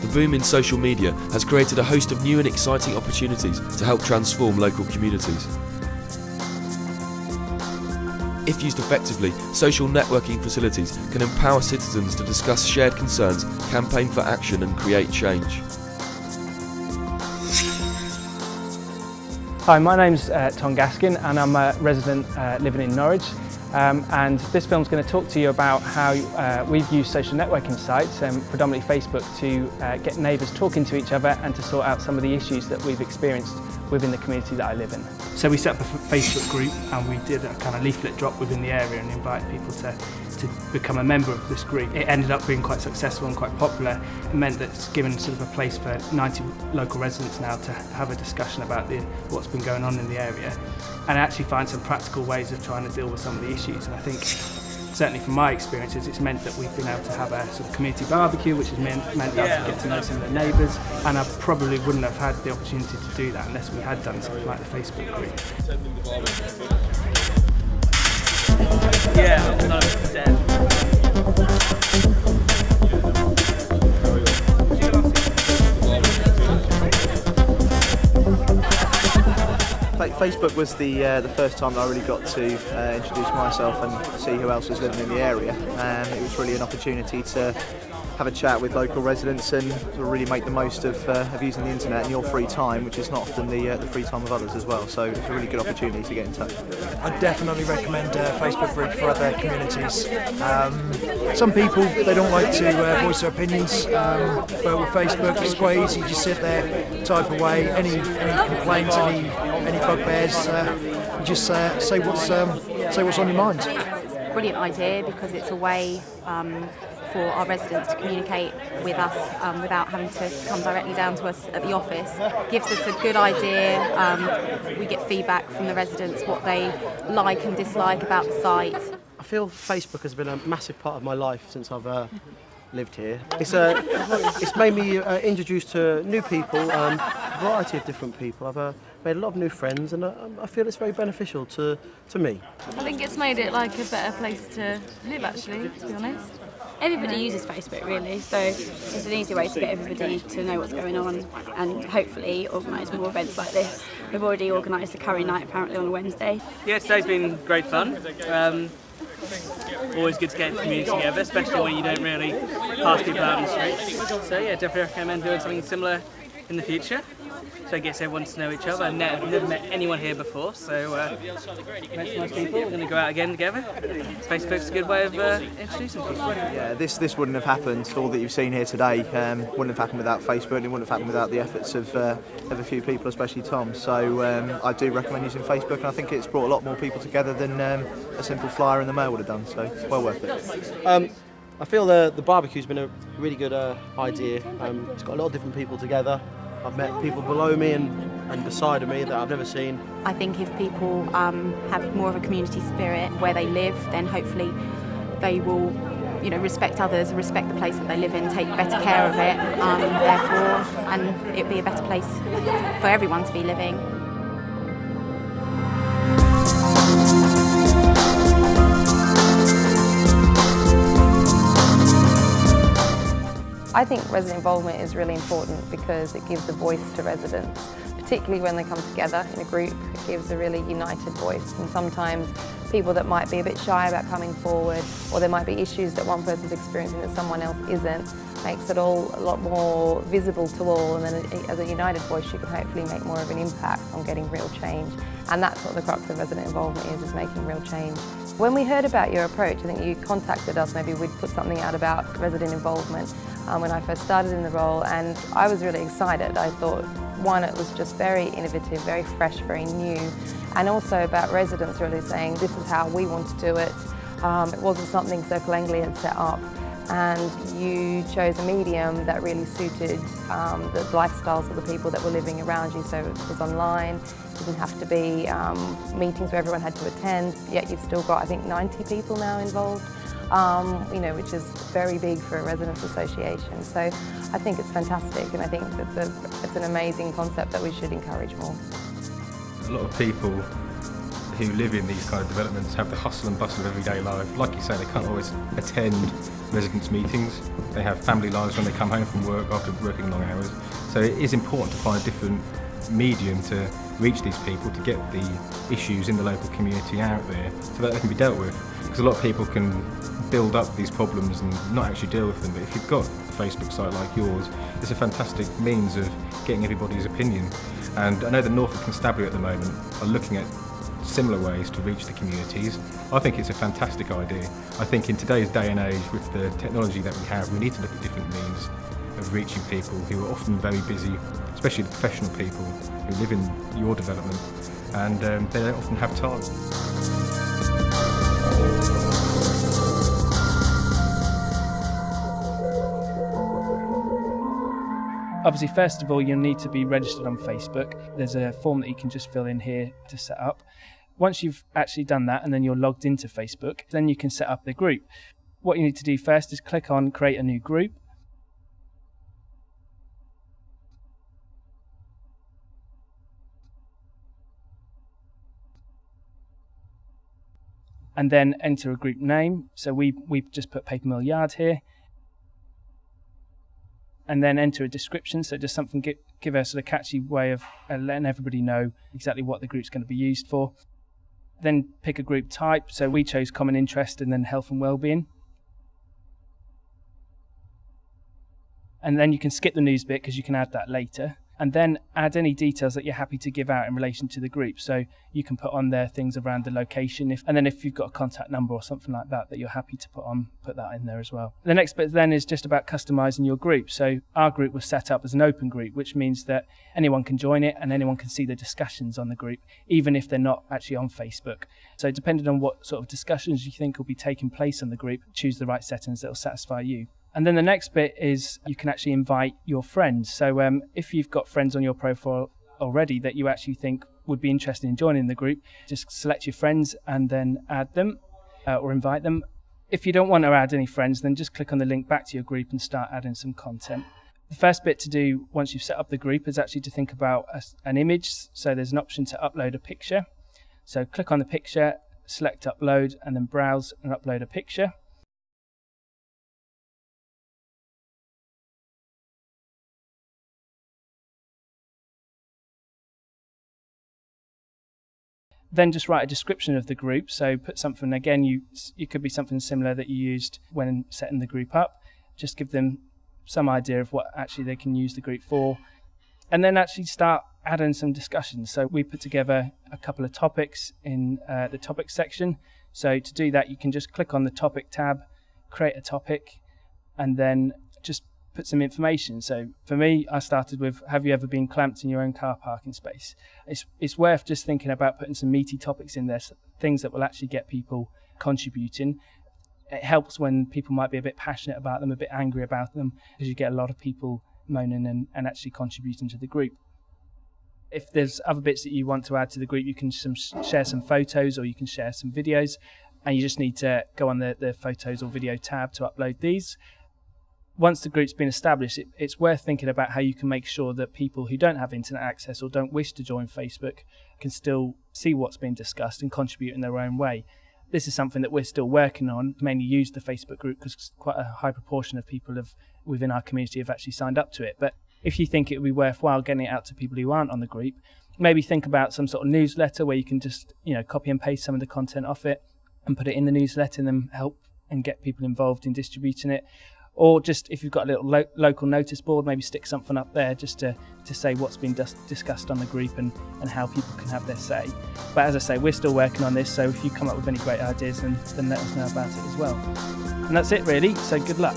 The boom in social media has created a host of new and exciting opportunities to help transform local communities. If used effectively, social networking facilities can empower citizens to discuss shared concerns, campaign for action and create change. Hi, my name's Tom Gaskin and I'm a resident living in Norwich. And this film's going to talk to you about how we've used social networking sites, predominantly Facebook, to get neighbours talking to each other and to sort out some of the issues that we've experienced within the community that I live in. So we set up a Facebook group and we did a kind of leaflet drop within the area and invited people to become a member of this group. It ended up being quite successful and quite popular. It meant that it's given sort of a place for 90 local residents now to have a discussion about what's been going on in the area and actually find some practical ways of trying to deal with some of the issues. And I think, certainly from my experiences, it's meant that we've been able to have a sort of community barbecue, which has meant that I get to know some of the neighbours, and I probably wouldn't have had the opportunity to do that unless we had done something like the Facebook group. Yeah, 100%. Facebook was the first time that I really got to introduce myself and see who else was living in the area. It was really an opportunity to have a chat with local residents and sort of really make the most of using the internet in your free time, which is not often the free time of others as well. So it's a really good opportunity to get in touch. I definitely recommend a Facebook group for other communities. Some people, they don't like to voice their opinions, but with Facebook it's quite easy. You just sit there, type away, any complaints, any bugbears, you just say what's on your mind. Brilliant idea, because it's a way for our residents to communicate with us without having to come directly down to us at the office. Gives us a good idea. We get feedback from the residents, what they like and dislike about the site. I feel Facebook has been a massive part of my life since I've lived here. It's made me introduced to new people, a variety of different people. I've made a lot of new friends, and I feel it's very beneficial to me. I think it's made it like a better place to live, actually, to be honest. Everybody uses Facebook really, so it's an easy way to get everybody to know what's going on and hopefully organise more events like this. We've already organised a curry night apparently on a Wednesday. Yeah, today's been great fun. Always good to get the community together, especially when you don't really pass people out on the street. So yeah, definitely recommend doing something similar in the future. So it gets everyone to know each other. I've never met anyone here before, so met some nice people. We're going to go out again together. Facebook's a good way of introducing people. Yeah, this wouldn't have happened. All that you've seen here today wouldn't have happened without Facebook. It wouldn't have happened without the efforts of a few people, especially Tom. So I do recommend using Facebook, and I think it's brought a lot more people together than a simple flyer in the mail would have done. So it's well worth it. I feel the barbecue's been a really good idea. It's got a lot of different people together. I've met people below me and beside of me that I've never seen. I think if people have more of a community spirit where they live, then hopefully they will, respect others, respect the place that they live in, take better care of it, therefore, and it'll be a better place for everyone to be living. I think resident involvement is really important because it gives a voice to residents, particularly when they come together in a group. It gives a really united voice, and sometimes people that might be a bit shy about coming forward, or there might be issues that one person's experiencing that someone else isn't, makes it all a lot more visible to all, and then as a united voice you can hopefully make more of an impact on getting real change. And that's what the crux of resident involvement is making real change. When we heard about your approach, I think you contacted us, maybe we'd put something out about resident involvement when I first started in the role, and I was really excited. I thought, one, it was just very innovative, very fresh, very new, and also about residents really saying this is how we want to do it. It wasn't something Circle Anglia had set up, and you chose a medium that really suited the lifestyles of the people that were living around you. So it was online, it didn't have to be meetings where everyone had to attend, yet you've still got, I think, 90 people now involved. Which is very big for a residents' association. So I think it's fantastic, and I think it's an amazing concept that we should encourage more. A lot of people who live in these kind of developments have the hustle and bustle of everyday life. Like you say, they can't always attend residents' meetings. They have family lives when they come home from work after working long hours. So it is important to find a different medium to reach these people, to get the issues in the local community out there so that they can be dealt with. Because a lot of people can build up these problems and not actually deal with them, but if you've got a Facebook site like yours, it's a fantastic means of getting everybody's opinion. And I know that Norfolk Constabulary at the moment are looking at similar ways to reach the communities. I think it's a fantastic idea. I think in today's day and age, with the technology that we have, we need to look at different means of reaching people who are often very busy, especially the professional people who live in your development, and they don't often have time. Obviously, first of all, you'll need to be registered on Facebook. There's a form that you can just fill in here to set up. Once you've actually done that and then you're logged into Facebook, then you can set up the group. What you need to do first is click on Create a New Group. And then enter a group name. So we've just put Paper Mill Yard here. And then enter a description, so just something, give us a catchy way of letting everybody know exactly what the group's going to be used for. Then pick a group type, so we chose common interest and then health and wellbeing. And then you can skip the news bit because you can add that later. And then add any details that you're happy to give out in relation to the group. So you can put on there things around the location, and then if you've got a contact number or something like that you're happy to put that in there as well. The next bit then is just about customizing your group. So our group was set up as an open group, which means that anyone can join it and anyone can see the discussions on the group, even if they're not actually on Facebook. So depending on what sort of discussions you think will be taking place on the group, choose the right settings that will satisfy you. And then the next bit is you can actually invite your friends. So if you've got friends on your profile already that you actually think would be interested in joining the group, just select your friends and then add them or invite them. If you don't want to add any friends, then just click on the link back to your group and start adding some content. The first bit to do once you've set up the group is actually to think about an image. So there's an option to upload a picture. So click on the picture, select upload, and then browse and upload a picture. Then just write a description of the group. So put something, again, it could be something similar that you used when setting the group up. Just give them some idea of what actually they can use the group for. And then actually start adding some discussions. So we put together a couple of topics in the topics section. So to do that, you can just click on the topic tab, create a topic, and then just put some information. So for me, I started with, have you ever been clamped in your own car parking space? It's worth just thinking about putting some meaty topics in there, things that will actually get people contributing. It helps when people might be a bit passionate about them, a bit angry about them, because you get a lot of people moaning and actually contributing to the group. If there's other bits that you want to add to the group, you can share some photos or you can share some videos, and you just need to go on the photos or video tab to upload these. Once the group's been established, it's worth thinking about how you can make sure that people who don't have internet access or don't wish to join Facebook can still see what's being discussed and contribute in their own way. This is something that we're still working on, mainly use the Facebook group because quite a high proportion of people within our community have actually signed up to it. But if you think it would be worthwhile getting it out to people who aren't on the group, maybe think about some sort of newsletter where you can just copy and paste some of the content off it and put it in the newsletter and then help and get people involved in distributing it. Or just if you've got a little local notice board, maybe stick something up there just to say what's been discussed on the group and how people can have their say. But as I say, we're still working on this, so if you come up with any great ideas, then let us know about it as well. And that's it really, so good luck.